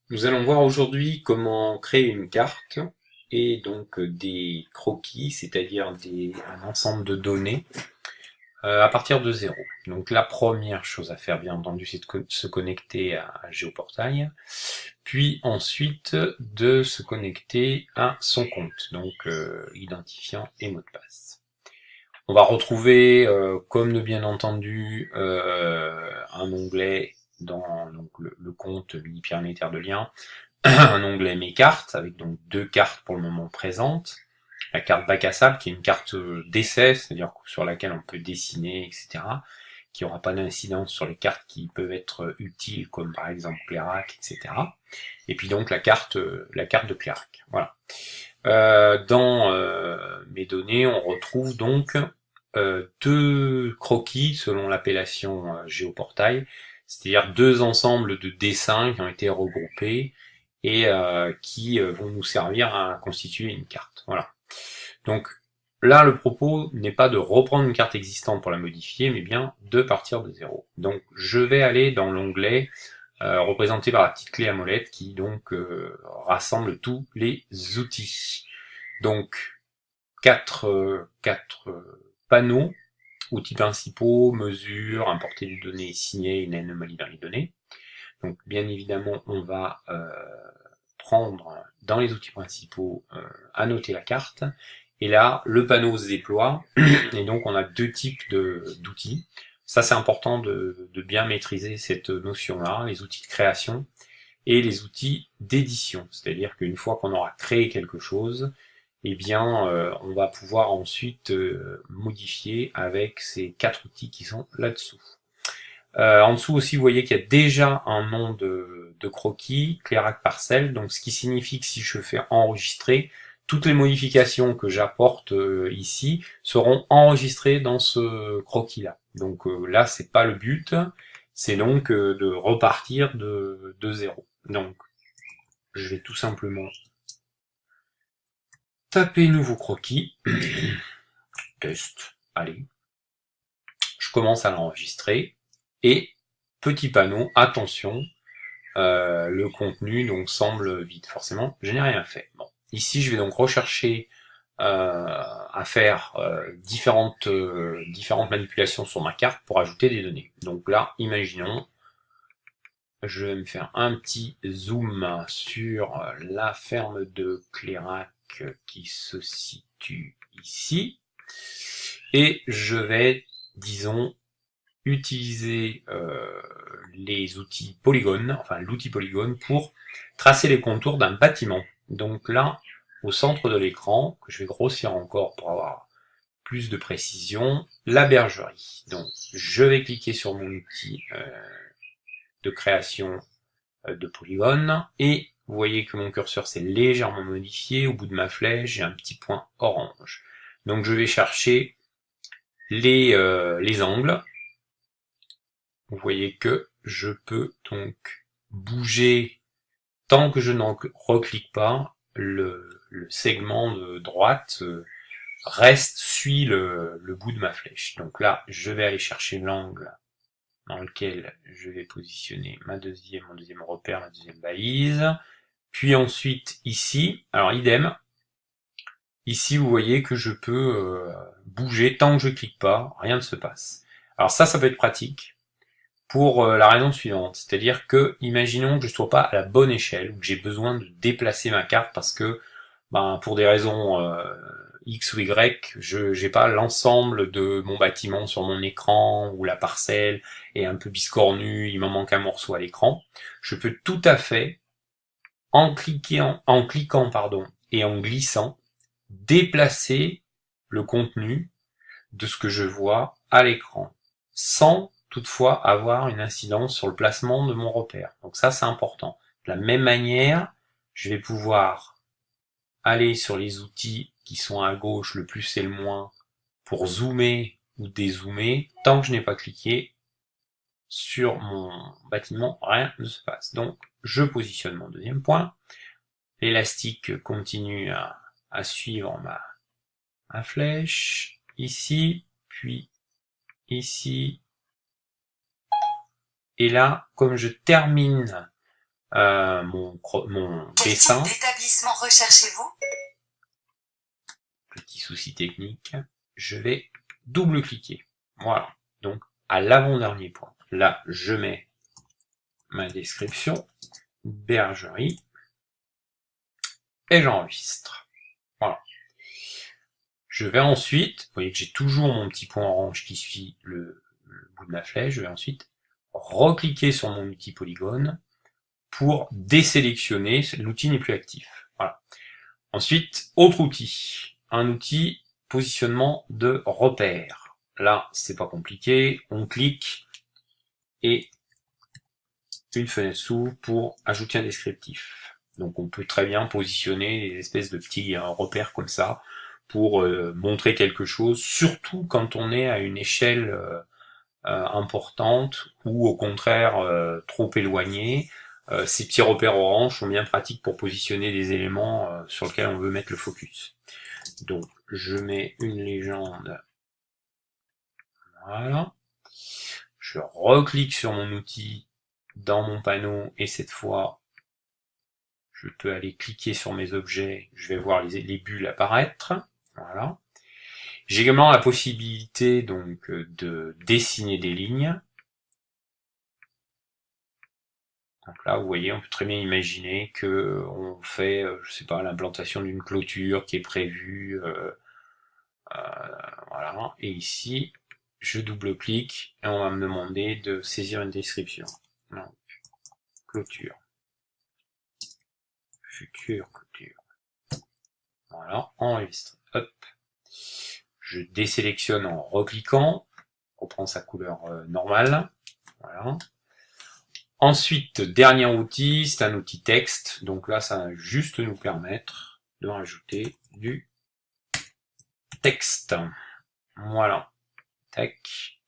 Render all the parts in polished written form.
Nous allons voir aujourd'hui comment créer une carte et donc des croquis, c'est-à-dire un ensemble de données à partir de zéro. Donc la première chose à faire, bien entendu, c'est de se connecter à Géoportail, puis ensuite de se connecter à son compte, donc identifiant et mot de passe. On va retrouver, comme de bien entendu, un onglet dans donc, le compte Mini-Pierre de lien, un onglet Mes cartes, avec donc deux cartes pour le moment présentes. La carte bac à sable, qui est une carte d'essai, c'est-à-dire sur laquelle on peut dessiner, etc., qui n'aura pas d'incidence sur les cartes qui peuvent être utiles, comme par exemple Clérac, etc. Et puis donc la carte de Clérac. Voilà. Dans mes données, on retrouve donc deux croquis selon l'appellation Géoportail, c'est-à-dire deux ensembles de dessins qui ont été regroupés et qui vont nous servir à constituer une carte. Voilà. Donc là, le propos n'est pas de reprendre une carte existante pour la modifier, mais bien de partir de zéro. Donc je vais aller dans l'onglet représenté par la petite clé à molette qui donc rassemble tous les outils. Donc quatre panneaux, outils principaux, mesures, importer des données, signer une anomalie dans les données. Donc bien évidemment, on va prendre dans les outils principaux, annoter la carte. Et là, le panneau se déploie, et donc on a deux types d'outils. Ça, c'est important de bien maîtriser cette notion-là, les outils de création et les outils d'édition. C'est-à-dire qu'une fois qu'on aura créé quelque chose, eh bien, on va pouvoir ensuite modifier avec ces quatre outils qui sont là-dessous. En dessous aussi, vous voyez qu'il y a déjà un nom de croquis, Clérac Parcelle, donc ce qui signifie que si je fais enregistrer, toutes les modifications que j'apporte ici seront enregistrées dans ce croquis-là. Donc là, c'est pas le but, c'est donc de repartir de zéro. Donc, je vais tout simplement taper nouveau croquis, test, allez, je commence à l'enregistrer, et petit panneau, attention, le contenu donc semble vide. Forcément, je n'ai rien fait. Bon. Ici, je vais donc rechercher à faire différentes manipulations sur ma carte pour ajouter des données. Donc là, imaginons, je vais me faire un petit zoom sur la ferme de Clérac qui se situe ici. Et je vais, disons, utiliser les outils polygone, enfin l'outil polygone, pour tracer les contours d'un bâtiment. Donc là, au centre de l'écran, que je vais grossir encore pour avoir plus de précision, la bergerie. Donc je vais cliquer sur mon outil de création de polygone, et vous voyez que mon curseur s'est légèrement modifié. Au bout de ma flèche, j'ai un petit point orange. Donc je vais chercher les angles. Vous voyez que je peux donc bouger tant que je n'en reclique pas, le segment de droite suit le bout de ma flèche. Donc là, je vais aller chercher l'angle dans lequel je vais positionner mon deuxième repère, ma deuxième balise. Puis ensuite ici, alors idem, ici vous voyez que je peux bouger tant que je clique pas, rien ne se passe. Alors ça peut être pratique pour la raison suivante, c'est-à-dire que, imaginons que je ne sois pas à la bonne échelle, ou que j'ai besoin de déplacer ma carte parce que, pour des raisons X ou Y, je n'ai pas l'ensemble de mon bâtiment sur mon écran, ou la parcelle est un peu biscornue, il m'en manque un morceau à l'écran. Je peux tout à fait, en cliquant et en glissant, déplacer le contenu de ce que je vois à l'écran, sans toutefois avoir une incidence sur le placement de mon repère. Donc ça, c'est important. De la même manière, je vais pouvoir aller sur les outils qui sont à gauche, le plus et le moins, pour zoomer ou dézoomer. Tant que je n'ai pas cliqué sur mon bâtiment, rien ne se passe. Donc, je positionne mon deuxième point. L'élastique continue à suivre ma flèche. Ici, puis ici. Et là, comme je termine mon Quel dessin. type d'établissement recherchez-vous? Petit souci technique. Je vais double-cliquer. Voilà. Donc, à l'avant-dernier point. Là, je mets ma description, bergerie, et j'enregistre. Voilà. Je vais ensuite, vous voyez que j'ai toujours mon petit point orange qui suit le bout de la flèche, je vais ensuite recliquer sur mon outil polygone pour désélectionner, l'outil n'est plus actif. Voilà. Ensuite, autre outil, un outil positionnement de repère. Là, c'est pas compliqué, on clique et une fenêtre s'ouvre pour ajouter un descriptif. Donc on peut très bien positionner des espèces de petits repères comme ça pour montrer quelque chose, surtout quand on est à une échelle importante ou au contraire trop éloignée. Ces petits repères orange sont bien pratiques pour positionner des éléments sur lesquels on veut mettre le focus. Donc je mets une légende, voilà. Je reclique sur mon outil dans mon panneau et cette fois je peux aller cliquer sur mes objets, je vais voir les bulles apparaître. Voilà. J'ai également la possibilité donc de dessiner des lignes. Donc là, vous voyez, on peut très bien imaginer que on fait, je sais pas, l'implantation d'une clôture qui est prévue, voilà. Et ici, je double-clique et on va me demander de saisir une description. Donc, clôture, future clôture. Voilà, enregistre. Hop. Je désélectionne en recliquant, reprend sa couleur normale. Voilà. Ensuite, dernier outil, c'est un outil texte. Donc là, ça va juste nous permettre de rajouter du texte. Voilà. Tac.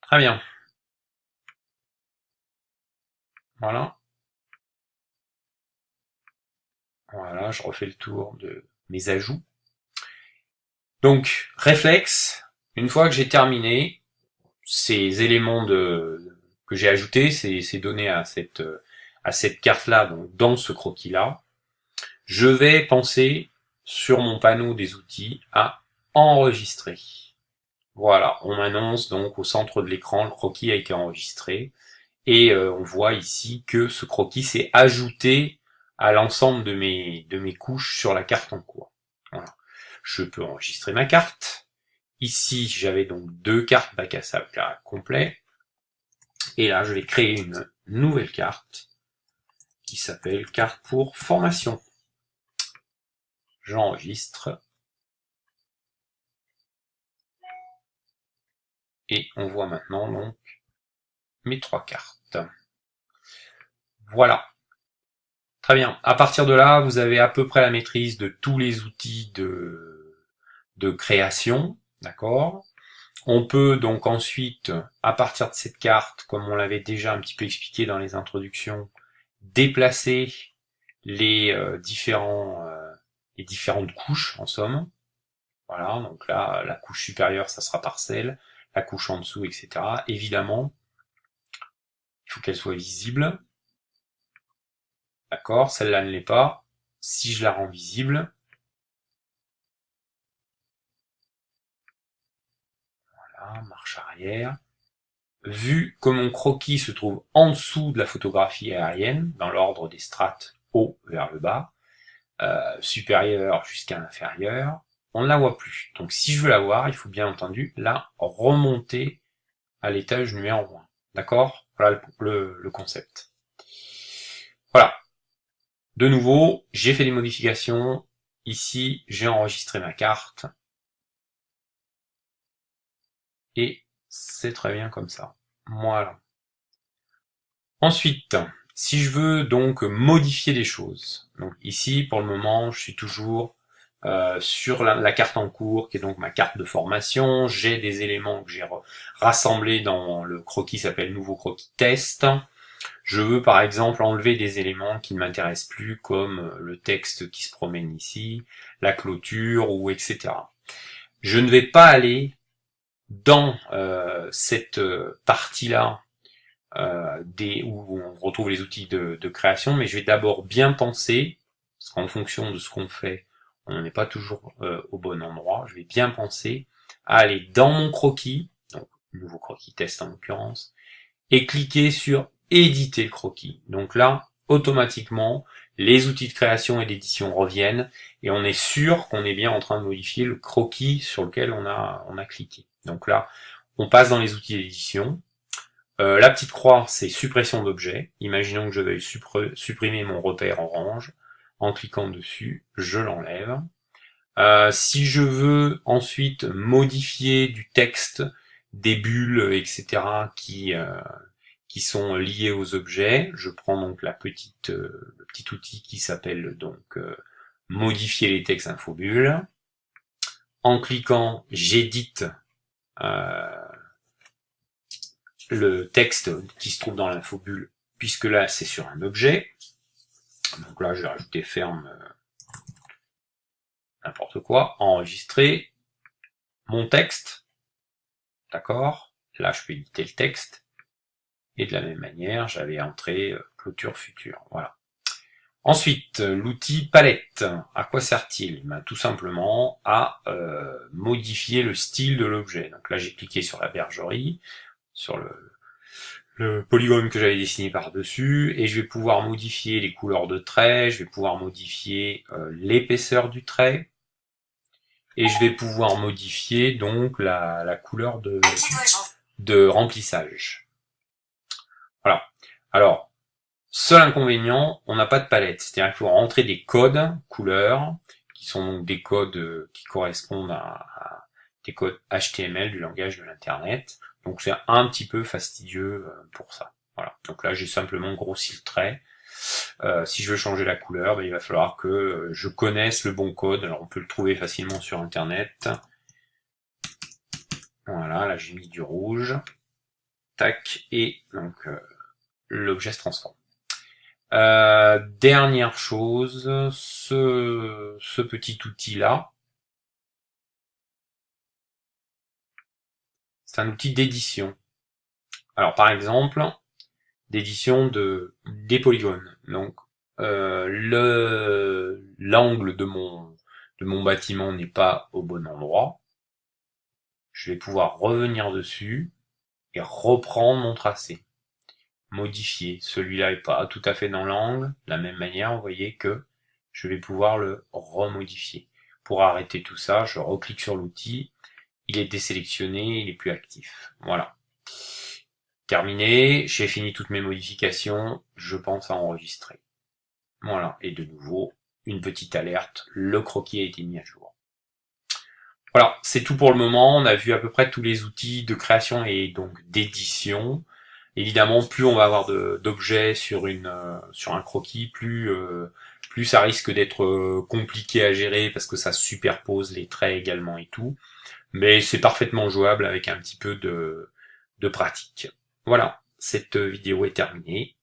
Très bien. Voilà. Voilà, je refais le tour de mes ajouts. Donc, réflexe, une fois que j'ai terminé ces éléments que j'ai ajoutés, ces données à cette carte-là, donc dans ce croquis-là, je vais penser sur mon panneau des outils à enregistrer. Voilà, on m'annonce donc au centre de l'écran, le croquis a été enregistré, et on voit ici que ce croquis s'est ajouté à l'ensemble de mes couches sur la carte en cours. Voilà. Je peux enregistrer ma carte. Ici, j'avais donc 2 cartes bac à sable complet. Et là, je vais créer une nouvelle carte qui s'appelle carte pour formation. J'enregistre. Et on voit maintenant donc mes 3 cartes. Voilà. Très bien. À partir de là, vous avez à peu près la maîtrise de tous les outils de création. D'accord? On peut donc ensuite, à partir de cette carte, comme on l'avait déjà un petit peu expliqué dans les introductions, déplacer les différentes couches, en somme. Voilà, donc là, la couche supérieure, ça sera parcelle, la couche en dessous, etc. Évidemment, il faut qu'elle soit visible. D'accord, celle-là ne l'est pas. Si je la rends visible, voilà, marche arrière. Vu que mon croquis se trouve en dessous de la photographie aérienne, dans l'ordre des strates haut vers le bas, supérieur jusqu'à inférieur, on ne la voit plus. Donc si je veux la voir, il faut bien entendu la remonter à l'étage numéro 1. D'accord? Voilà le concept. Voilà. De nouveau, j'ai fait des modifications. Ici, j'ai enregistré ma carte. Et c'est très bien comme ça. Voilà. Ensuite, si je veux donc modifier des choses, donc ici pour le moment je suis toujours sur la carte en cours qui est donc ma carte de formation, j'ai des éléments que j'ai rassemblés dans le croquis qui s'appelle nouveau croquis test. Je veux par exemple enlever des éléments qui ne m'intéressent plus comme le texte qui se promène ici, la clôture ou etc. Je ne vais pas aller dans cette partie-là où on retrouve les outils de création, mais je vais d'abord bien penser, parce qu'en fonction de ce qu'on fait, on n'est pas toujours au bon endroit, je vais bien penser à aller dans mon croquis, donc nouveau croquis test en l'occurrence, et cliquer sur éditer le croquis. Donc là, automatiquement, les outils de création et d'édition reviennent, et on est sûr qu'on est bien en train de modifier le croquis sur lequel on a cliqué. Donc là, on passe dans les outils d'édition. La petite croix, c'est suppression d'objet. Imaginons que je veuille supprimer mon repère orange. En cliquant dessus, je l'enlève. Si je veux ensuite modifier du texte, des bulles, etc., qui sont liées aux objets, je prends donc le petit outil qui s'appelle donc modifier les textes infobulles. En cliquant, j'édite le texte qui se trouve dans l'infobulle, puisque là c'est sur un objet. Donc là je vais rajouter ferme n'importe quoi, enregistrer mon texte, d'accord, là je peux éditer le texte, et de la même manière j'avais entré clôture future, voilà. Ensuite, l'outil palette, à quoi sert-il? Ben, tout simplement à modifier le style de l'objet. Donc là j'ai cliqué sur la bergerie, sur le polygone que j'avais dessiné par-dessus, et je vais pouvoir modifier les couleurs de traits, je vais pouvoir modifier l'épaisseur du trait, et je vais pouvoir modifier donc la couleur de remplissage. Voilà. Alors, seul inconvénient, on n'a pas de palette, c'est-à-dire qu'il faut rentrer des codes couleurs, qui sont donc des codes qui correspondent à des codes HTML du langage de l'Internet. Donc c'est un petit peu fastidieux pour ça. Voilà. Donc là j'ai simplement grossi le trait. Si je veux changer la couleur, il va falloir que je connaisse le bon code. Alors on peut le trouver facilement sur Internet. Voilà, là j'ai mis du rouge. Tac, et donc l'objet se transforme. Dernière chose, ce petit outil-là, c'est un outil d'édition. Alors par exemple, d'édition des polygones. Donc l'angle de mon bâtiment n'est pas au bon endroit. Je vais pouvoir revenir dessus et reprendre mon tracé. Modifier. Celui-là est pas tout à fait dans l'angle. De la même manière, vous voyez que je vais pouvoir le remodifier. Pour arrêter tout ça, je reclique sur l'outil. Il est désélectionné, il est plus actif. Voilà. Terminé, j'ai fini toutes mes modifications, je pense à enregistrer. Voilà, et de nouveau, une petite alerte, le croquis a été mis à jour. Voilà, c'est tout pour le moment, on a vu à peu près tous les outils de création et donc d'édition. Évidemment, plus on va avoir d'objets sur un croquis, plus ça risque d'être compliqué à gérer parce que ça superpose les traits également et tout. Mais c'est parfaitement jouable avec un petit peu de pratique. Voilà, cette vidéo est terminée.